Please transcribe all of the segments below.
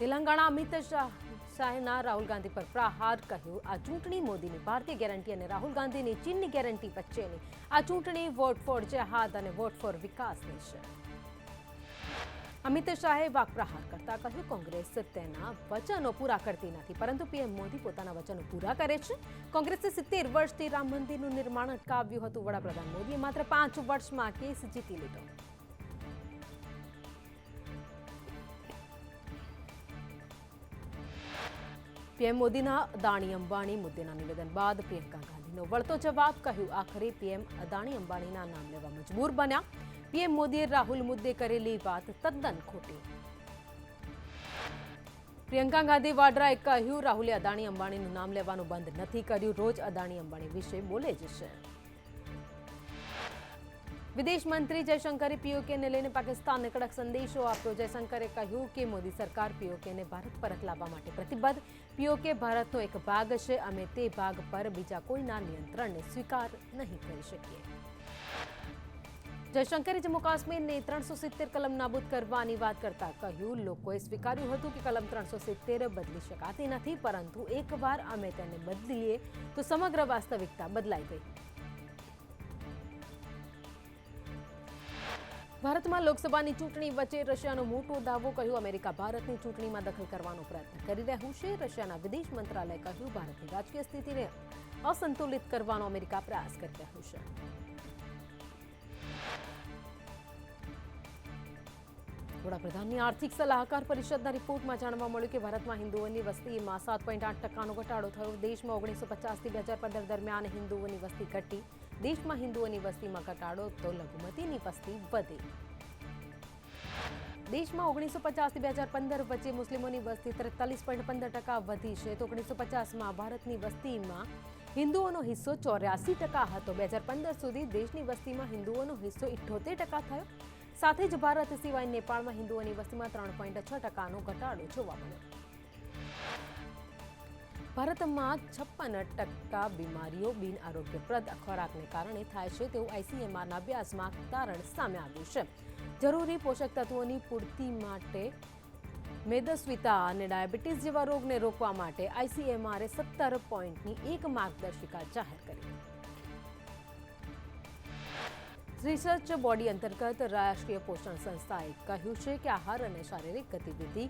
તેલંગાણા અમિત શાહના રાહુલ ગાંધી પર પ્રહાર કહ્યું આ ચૂંટણી મોદીની ભારતીય ગેરંટી અને રાહુલ ગાંધીની ચીનની ગેરંટી વચ્ચેની આ ચૂંટણી વોટ ફોર જેહાદ અને વોટ ફોર વિકાસની છે। અમિત શાહે વાકપ્રહાર કરતા કહ્યું કોંગ્રેસ તેના વચનો પૂરા કરતી નથી પરંતુ પીએમ મોદી પોતાના વચનો પૂરા કરે છે। કોંગ્રેસે 70 વર્ષથી રામ મંદિરનું નિર્માણ અટકાવ્યું હતું। વડાપ્રધાન મોદીએ માત્ર 5 વર્ષમાં કેસ જીતી લીધો। પીએમ મોદીના અદાણી અંબાણી મુદ્દેના નિવેદન બાદ પ્રિયંકા ગાંધીનો વળતો જવાબ કહ્યું આખરે પીએમ અદાણી અંબાણીના નામ લેવા મજબૂર બન્યા। પીએમ મોદીએ રાહુલ મુદ્દે કરેલી વાત તદ્દન ખોટી। પ્રિયંકા ગાંધી વાડ્રાએ કહ્યું રાહુલે અદાણી અંબાણીનું નામ લેવાનું બંધ નથી કર્યું, રોજ અદાણી અંબાણી વિશે બોલે જ છે। વિદેશ મંત્રી જયશંકરે પીઓકેને લઈને પાકિસ્તાનને કડક સંદેશો આપ્યો। જયશંકરે કહ્યું કે મોદી સરકાર પીઓકેને ભારત પરત લાવવા માટે પ્રતિબદ્ધ। પીઓકે ભારતનો એક ભાગ છે, અમે તે ભાગ પર બીજા કોઈના નિયંત્રણને સ્વીકાર નહીં કરી શકીએ। જયશંકરે જમ્મુ કાશ્મીરને 370 કલમ નાબૂદ કરવાની વાત કરતા કહ્યું લોકોએ સ્વીકાર્યું હતું કે કલમ 370 બદલી શકાતી નથી, પરંતુ એકવાર અમે તેને બદલીએ તો સમગ્ર વાસ્તવિકતા બદલાઈ ગઈ। ભારતમાં લોકસભાની ચૂંટણી વચ્ચે રશિયાનો મોટો દાવો કહ્યું અમેરિકા ભારતની ચૂંટણીમાં દખલ કરવાનો પ્રયત્ન કરી રહ્યું છે। રશિયાના વિદેશ મંત્રાલયે કહ્યું ભારતની રાજકીય સ્થિતિને અસંતુલિત કરવાનો અમેરિકા પ્રયાસ કરી રહ્યું છે। વડાપ્રધાનની આર્થિક સલાહકાર પરિષદના રિપોર્ટમાં જાણવા મળ્યું કે ભારતમાં હિન્દુઓની વસ્તીમાં 7.8%નો ઘટાડો થયો। દેશમાં 1950થી 2015 દરમિયાન હિન્દુઓની વસ્તી ઘટી। દેશમાં હિન્દુઓની વસ્તીમાં ઘટાડો તો લઘુમતીની વસ્તી વધી। દેશમાં 1950થી 2015 વચ્ચે મુસ્લિમોની વસ્તી 43.15% વધી છે તો 1950માં ભારતની વસ્તીમાં હિન્દુઓનો હિસ્સો 84% હતો। 2015 સુધી દેશની વસ્તીમાં હિન્દુઓનો હિસ્સો 78% થયો। સાથે જ ભારત સિવાય નેપાળમાં હિન્દુઓની વસ્તીમાં 3.6%નો ઘટાડો જોવા મળ્યો। ભારતમાં 56% બીમારીઓ બિન આરોગ્યપ્રદ ખોરાકને કારણે થાય છે તેવું આઈસીએમઆરના અભ્યાસમાં તારણ સામે આવ્યું છે। જરૂરી પોષક તત્વોની પૂર્તિ માટે મેદસ્વીતા અને ડાયાબિટીસ જેવા રોગને રોકવા માટે આઈસીએમઆરે 17 પોઈન્ટની એક માર્ગદર્શિકા જાહેર કરી। રિસર્ચ બોડી અંતર્ગત રાષ્ટ્રીય પોષણ સંસ્થાએ કહ્યું છે કે આહાર અને શારીરિક ગતિવિધિ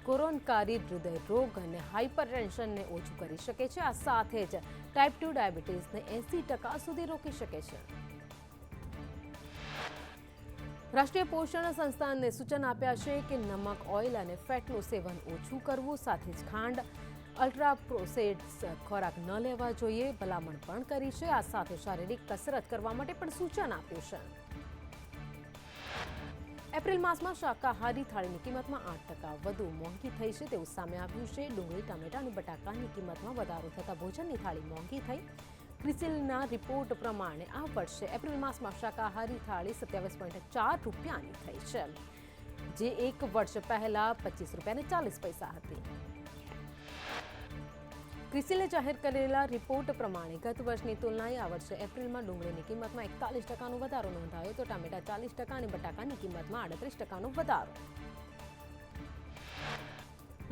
કોરોનકારી હૃદય રોગ અને હાઇપરટેન્શનને ઓછું કરી શકે છે। આ સાથે જ ટાઈપ 2 ડાયાબિટીસને 80% સુધી રોકી શકે છે। રાષ્ટ્રીય પોષણ સંસ્થાને સૂચન આપ્યા છે કે નમક, ઓઇલ અને ફેટનું સેવન ઓછું કરવું, સાથે જ ખાંડ, અલ્ટ્રા પ્રોસેસ્ડ ખોરાક ન લેવા જોઈએ ભલામણ પણ કરી છે। આ સાથે શારીરિક કસરત કરવા માટે પણ સૂચન આપ્યું છે। એપ્રિલ માસમાં શાકાહારી થાળીની કિંમતમાં 8% વધુ મોંઘી થઈ છે તેવું સામે આવ્યું છે। ડુંગળી, ટમેટા અને બટાકાની કિંમતમાં વધારો થતાં ભોજનની થાળી મોંઘી થઈ। ક્રિસિલના રિપોર્ટ પ્રમાણે આ વર્ષે એપ્રિલ માસમાં શાકાહારી થાળી 27.4 રૂપિયાની થઈ છે, જે એક વર્ષ પહેલા 25 રૂપિયા અને 40 પૈસા હતી। ક્રિસિલે જાહેર કરેલા રિપોર્ટ પ્રમાણે ગત વર્ષની તુલનાએ આ વર્ષે એપ્રિલમાં ડુંગળીની કિંમતમાં 41%નો વધારો નોંધાયો તો ટામેટા 40% અને બટાકાની કિંમતમાં 38%નો વધારો।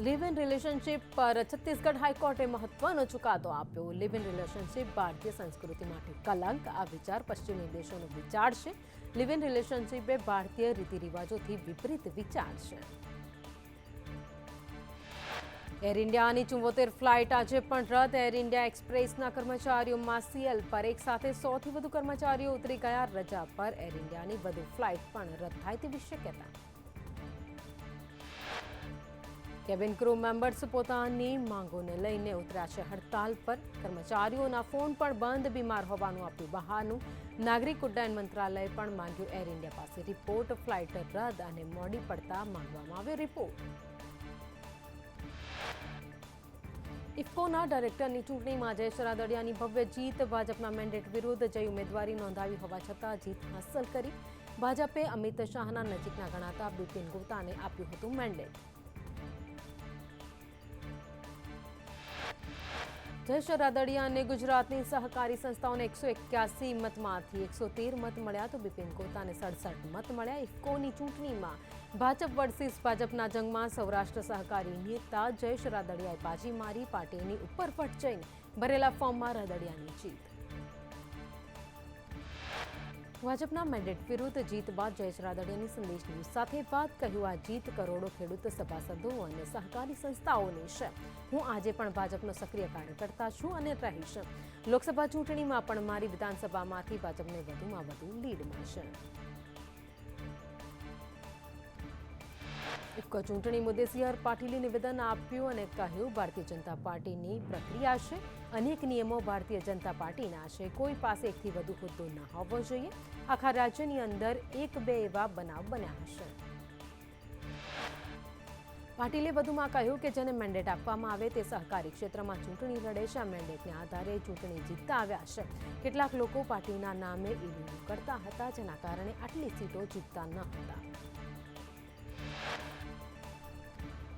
લિવ ઇન રિલેશનશિપ પર છત્તીસગઢ હાઈકોર્ટે મહત્વનો ચુકાદો આપ્યો। લિવ ઇન રિલેશનશિપ ભારતીય સંસ્કૃતિ માટે કલંક, આ વિચાર પશ્ચિમી દેશોનો વિચાર છે। લિવ ઇન રિલેશનશિપ એ ભારતીય રીતિ રિવાજોથી વિપરીત વિચાર છે। એર ઇન્ડિયાની 74 ફ્લાઇટ આજે પણ રદ। એર ઇન્ડિયા એક્સપ્રેસના કર્મચારીઓમાં સીએલ પર એક સાથે 100થી વધુ કર્મચારીઓ ઉતરી ગયા। રજા પર એર ઇન્ડિયાની વધુ ફ્લાઇટ પણ રદ થાય તેવી શક્યતા। કેબિન ક્રૂ મેમ્બર્સ પોતાની માંગોને લઈને ઉતર્યા છે હડતાલ પર। કર્મચારીઓના ફોન પણ બંધ, બીમાર હોવાનું આપ્યું બહાનું। નાગરિક ઉડ્ડયન મંત્રાલયે પણ માંગ્યું એર ઇન્ડિયા પાસે રિપોર્ટ। ફ્લાઇટ રદ અને મોડી પડતા માંગવામાં આવ્યો રિપોર્ટ। ઇફકોના ડાયરેક્ટરની ચૂંટણીમાં જયેશ રાદડિયાની ભવ્ય જીત। ભાજપના મેન્ડેટ વિરુદ્ધ જય ઉમેદવારી નોંધાવી હોવા છતાં જીત હાંસલ કરી। ભાજપે અમિત શાહના નજીકના ગણાતા બિપિન ગુપ્તાને આપ્યું હતું મેન્ડેટ। જયેશ રાદડિયાને ગુજરાતની સહકારી સંસ્થાઓને 181 મતમાંથી 113 મત મળ્યા તો બિપિન ગોતાને 67 મત મળ્યા। ઇફકોની ચૂંટણીમાં ભાજપ વર્સિસ ભાજપના જંગમાં સૌરાષ્ટ્ર સહકારી નેતા જયેશ રાદડિયાએ બાજી મારી. પાર્ટીની ઉપરપટ જઈને ભરેલા ફોર્મમાં રાદડિયાની જીત. ભાજપના મેન્ડેટ વિરુદ્ધ જીત બાદ જયેશ રાદડિયાની સંદેશ ન્યૂઝ સાથે વાત. કહ્યું, આ જીત કરોડો ખેડૂત સભાસદો અને સહકારી સંસ્થાઓની છે. હું આજે પણ ભાજપનો સક્રિય કાર્યકર્તા છું અને રહીશ. લોકસભા ચૂંટણીમાં પણ મારી વિધાનસભામાંથી ભાજપને વધુમાં વધુ લીડ મળશે. ઇફકો ચૂંટણી મુદ્દે સી.આર. પાટીલે નિવેદન આપ્યું અને કહ્યું, ભારતીય જનતા પાર્ટીની પ્રક્રિયા છે. અનેક નિયમો ભારતીય જનતા પાર્ટીના છે. કોઈ પાસે એકથી વધુ હોદ્દો ન હોવો જોઈએ. આખા રાજ્યની અંદર 1-2 એવા બનાવ બન્યા હશે. પાટીલે વધુમાં કહ્યું કે જેને મેન્ડેટ આપવામાં આવે તે સહકારી ક્ષેત્રમાં ચૂંટણી લડે છે. આ મેન્ડેટને આધારે ચૂંટણી જીતતા આવ્યા છે. કેટલાક લોકો પાર્ટીના નામે ઈલું કરતા હતા, જેના કારણે આટલી સીટો જીતતા ન હતા.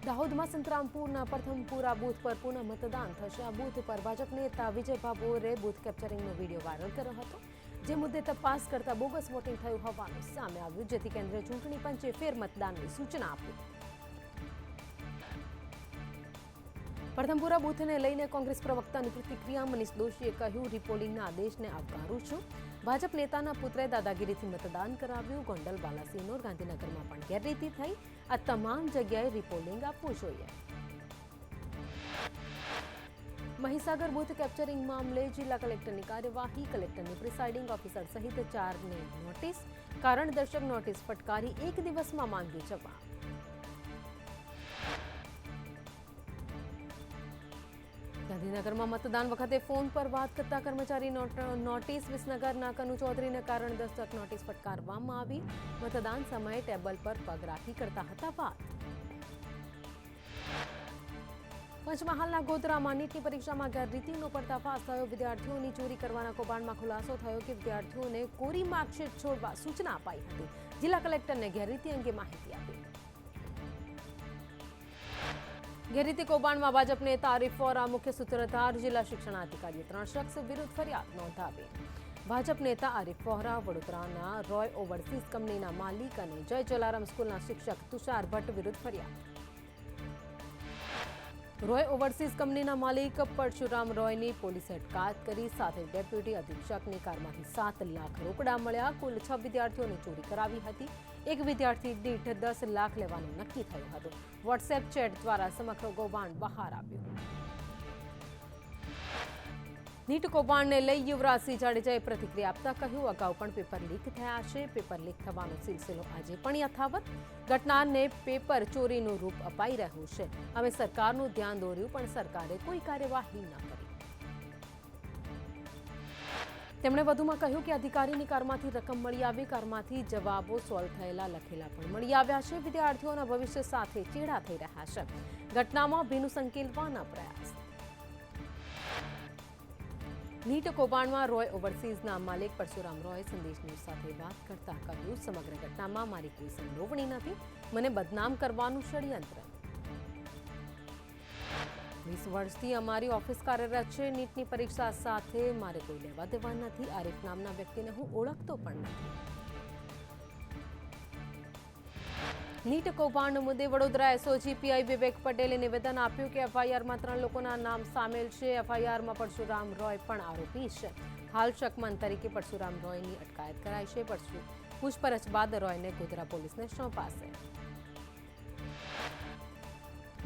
દાહોદમાં સંતરામપુરના પ્રથમપુરા બૂથ પર પુનઃ મતદાન થશે. આ બૂથ પર ભાજપ નેતા વિજય ભાભોરે બૂથ કેપ્ચરિંગનો વિડીયો વાયરલ કર્યો હતો, જે મુદ્દે તપાસ કરતા બોગસ વોટિંગ થયું હોવાનું સામે આવ્યું, જેથી કેન્દ્રીય ચૂંટણી પંચે ફેર મતદાનની સૂચના આપી. પ્રથમપુરા બૂથને લઈને કોંગ્રેસ પ્રવક્તાની પ્રતિક્રિયા. મનીષ દોશીએ કહ્યું, રિપોલિંગના આદેશને આવકારું છું. ભાજપ નેતાના પુત્રે દાદાગીરીથી મતદાન કરાવ્યું. ગોંડલ, બાલાસિનોર, ગાંધીનગરમાં પણ ગેરરીતિ થઈ. આ તમામ જગ્યાએ રિપોલિંગ આપવું જોઈએ. મહીસાગર બૂથ કેપ્ચરિંગ મામલે જિલ્લા કલેક્ટરની કાર્યવાહી. કલેક્ટરની પ્રિસાઇડિંગ ઓફિસર સહિત 4ને નોટિસ. કારણદર્શક નોટિસ ફટકારી 1 દિવસમાં માંગ્યું જવાબ. ગાંધીનગરમાં મતદાન વખતે ફોન પર વાત કરતા કર્મચારી નોટિસ. વિસનગરના કનુ ચૌધરીને કારણદર્શક નોટિસ ફટકારવામાં આવી. મતદાન સમયે ટેબલ પર પગ રાખી કરતા હતા વાત. પંચમહાલના ગોધરામાં નીટની પરીક્ષામાં ગેરરીતિનો પર્દાફાશ થયો. વિદ્યાર્થીઓની ચોરી કરવાના કૌભાંડમાં ખુલાસો થયો કે વિદ્યાર્થીઓને કોરી માર્કશીટ છોડવા સૂચના અપાઈ હતી. જિલ્લા કલેક્ટરને ગેરરીતિ અંગે માહિતી આપી. ગેરરીતિ કૌભાંડમાં ભાજપ નેતા આરિફ વોરા મુખ્ય સૂત્રધાર. જિલ્લા શિક્ષણાધિકારીએ 3 શખ્સ વિરુદ્ધ ફરિયાદ નોંધાવી. ભાજપ નેતા આરિફ વોરા, વડોદરાના રોય ઓવરસીઝ કંપનીના માલિક અને જય જલારામ સ્કૂલના શિક્ષક તુષાર ભટ્ટ વિરુદ્ધ ફરિયાદ. રોય ઓવરસીઝ કંપનીના માલિક પરશુરામ રોયની પોલીસે અટકાયત કરી. સાથે ડેપ્યુટી અધિક્ષકની કારમાંથી 7 લાખ રોકડા મળ્યા. કુલ 6 વિદ્યાર્થીઓની ચોરી કરાવી હતી. એક વિદ્યાર્થી દીઠ 10 લાખ લેવાનું નક્કી થયું હતું. વોટ્સએપ ચેટ દ્વારા સમગ્ર કૌભાંડ બહાર આવ્યું. નીટ કૌભાંડને લઈ યુવરાજસિંહ જાડેજાએ પ્રતિક્રિયા આપતા કહ્યું, અગાઉ પણ પેપર લીક થયા છે. પેપર લીક થવાનો સિલસિલો આજે પણ યથાવત. ઘટનાને પેપર ચોરીનું રૂપ અપાઈ રહ્યું છે. અમે સરકારનું ધ્યાન દોર્યું, પણ સરકારે કોઈ કાર્યવાહી ન કરી. તેમણે વધુમાં કહ્યું કે અધિકારીની કારમાંથી રકમ મળી આવી. કારમાંથી જવાબો સોલ્વ થયેલા લખેલા પણ મળી આવ્યા છે. વિદ્યાર્થીઓના ભવિષ્ય સાથે ચેડા થઈ રહ્યા છે. ઘટનામાં ભીનું સંકેલવાના પ્રયાસ. નીટ કૌભાંડમાં રોય ઓવરસીઝના માલિક પરશુરામ રોય સંદેશ ન્યૂઝ સાથે વાત કરતા કહ્યું, સમગ્ર ઘટનામાં મારી કોઈ સંડોવણી નથી. મને બદનામ કરવાનું ષડયંત્ર. 20 વર્ષથી અમારી ઓફિસ કાર્યરત છે. નીટની પરીક્ષા સાથે મારે કોઈ લેવા દેવા નથી. આરિફ નામના વ્યક્તિને હું ઓળખતો પણ નથી. નીટ કૌભાંડ મુદ્દે વડોદરા એસઓજી પીઆઈ વિવેક પટેલે નિવેદન આપ્યું કે એફઆઈઆરમાં 3 લોકોના નામ સામેલ છે. એફઆઈઆરમાં પરશુરામ રોય પણ આરોપી છે. હાલ શકમન તરીકે પરશુરામ રોયની અટકાયત કરાઈ છે. પૂછપરછ બાદ રોયને ગોધરા પોલીસને સોંપાશે.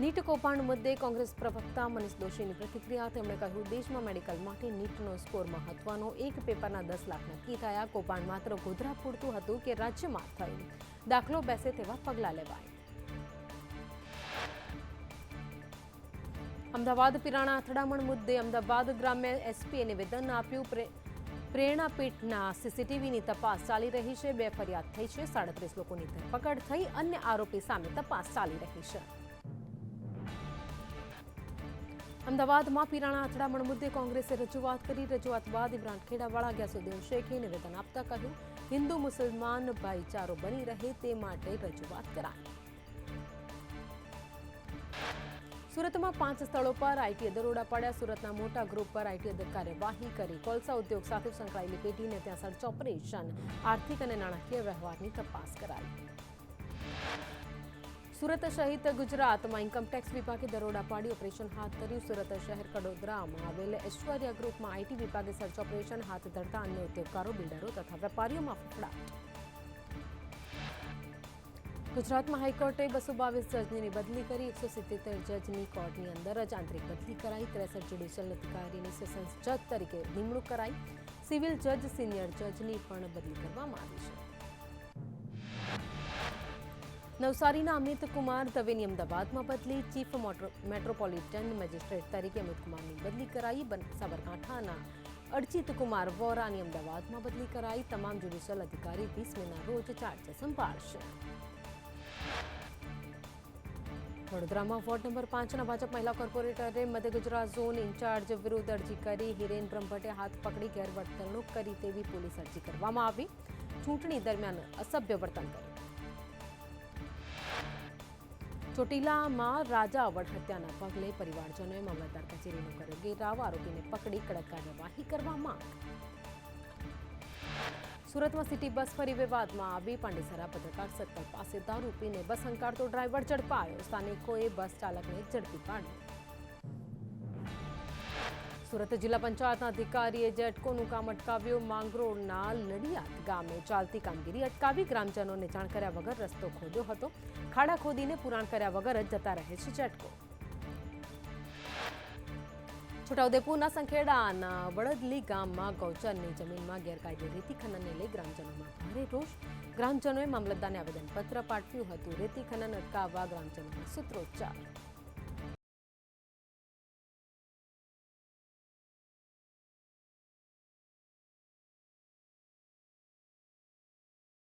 નીટ કૌભાંડ મુદ્દે કોંગ્રેસ પ્રવક્તા મનીષ દોશીની પ્રતિક્રિયા. તેમણે કહ્યું, દેશમાં મેડિકલ માટે નીટનો સ્કોર મહત્વનો. એક પેપરના 10 લાખ નક્કી થયા. કૌભાંડ માત્ર ગોધરા પૂરતું હતું કે રાજ્યમાં થયું? દાખલો બેસે તેવા પગલાં લેવાય. અમદાવાદ પિરાણા અથડામણ મુદ્દે અમદાવાદ ગ્રામ્ય એસપીએ નિવેદન આપ્યું. પ્રેરણાપીઠના સીસીટીવીની તપાસ ચાલી રહી છે. 2 ફરિયાદ થઈ છે. 37 લોકોની ધરપકડ થઈ. અન્ય આરોપી સામે તપાસ ચાલી રહી છે. અમદાવાદમાં પિરાણા અથડામણ મુદ્દે કોંગ્રેસે રજૂઆત કરી. રજૂઆત બાદ ઇમરાન ખેડાવાળા ગ્યાસુદ્દીન શેખે નિવેદન આપતા કહ્યું, હિન્દુ મુસલમાન ભાઈચારો બની રહે તે માટે રજૂઆત કરાઈ. સુરતમાં 5 સ્થળો પર આઈટી દરોડા પાડ્યા. સુરતના મોટા ગ્રુપ પર આઈટી કાર્યવાહી કરી. કોલસા ઉદ્યોગ સાથે સંકળાયેલી પેઢીને ત્યાં સર્ચ ઓપરેશન. આર્થિક અને નાણાકીય વ્યવહારની તપાસ કરાઈ. સુરત સહિત ગુજરાતમાં ઇન્કમટેક્સ વિભાગે દરોડા પાડી ઓપરેશન હાથ ધર્યું. સુરત શહેર કડોદરામાં આવેલ ઐશ્વર્યા ગ્રુપમાં આઈટી વિભાગે સર્ચ ઓપરેશન હાથ ધરતા અન્ય ઉદ્યોગકારો, બિલ્ડરો તથા વેપારીઓમાં ફફડાટ. ગુજરાતમાં હાઈકોર્ટે 222 જજની બદલી કરી. 177 જજની કોર્ટની અંદર જ આંતરિક બદલી કરાઈ. 63 જ્યુડિશિયલ અધિકારીની સેશન્સ જજ તરીકે નિમણૂક કરાઈ. સિવિલ જજ, સિનિયર જજની પણ બદલી કરવામાં આવી છે. નવસારીના અમિત કુમાર દવેની અમદાવાદમાં બદલી. ચીફ મેટ્રોપોલિટન મેજિસ્ટ્રેટ તરીકે અમિત કુમારની બદલી કરાઈ. સાબરકાંઠાના અર્ચિત કુમાર વોરાની અમદાવાદમાં બદલી કરાઈ. તમામ જ્યુડિશિયલ અધિકારી 20 મેના રોજ ચાર્જ સંભાળશે. વડોદરામાં વોર્ડ નંબર 5ના ભાજપ મહિલા કોર્પોરેટરે મધ્ય ગુજરાત ઝોન ઇન્ચાર્જ વિરુદ્ધ અરજી કરી. હિરેન બ્રહ્મભટ્ટે હાથ પકડી ગેરવર્તણૂક કરી તેવી પોલીસ અરજી કરવામાં આવી. ચૂંટણી દરમિયાન અસભ્ય વર્તન કર્યું. ચોટીલામાં રાજાવડ હત્યાના પગલે પરિવારજનોએ મામલતદાર કચેરીનો કર્યો ઘેરાવ. આરોપીને પકડી કડક કાર્યવાહી કરવા માંગ. સુરતમાં સિટી બસ ફરી વિવાદમાં આવી. પાંડેસરા પત્રકાર સર્કલ પાસે દારૂ પીને બસ હંકારતો ડ્રાઈવર ઝડપાયો. સ્થાનિકોએ બસ ચાલકને ઝડપી પાડ્યો. સુરત જિલ્લા પંચાયતના અધિકારીએ જેટકોનું કામ અટકાવ્યું. માંગરોળના લડિયાદ ગામે ચાલતી કામગીરી અટકાવી. ગ્રામજનોને જાણ કર્યા વગર રસ્તો ખોદ્યો હતો. ખાડા ખોદીને પુરાણ કર્યા વગર જ જતા રહે છે જેટકો. છોટાઉદેપુરના સંખેડાના વડદલી ગામમાં ગૌચરની જમીનમાં ગેરકાયદે રેતી ખનનને લઈ ગ્રામજનોમાં ભારે રોષ. ગ્રામજનોએ મામલતદારને આવેદનપત્ર પાઠવ્યું હતું. રેતી ખનન અટકાવવા ગ્રામજનોના સૂત્રોચ્ચાર.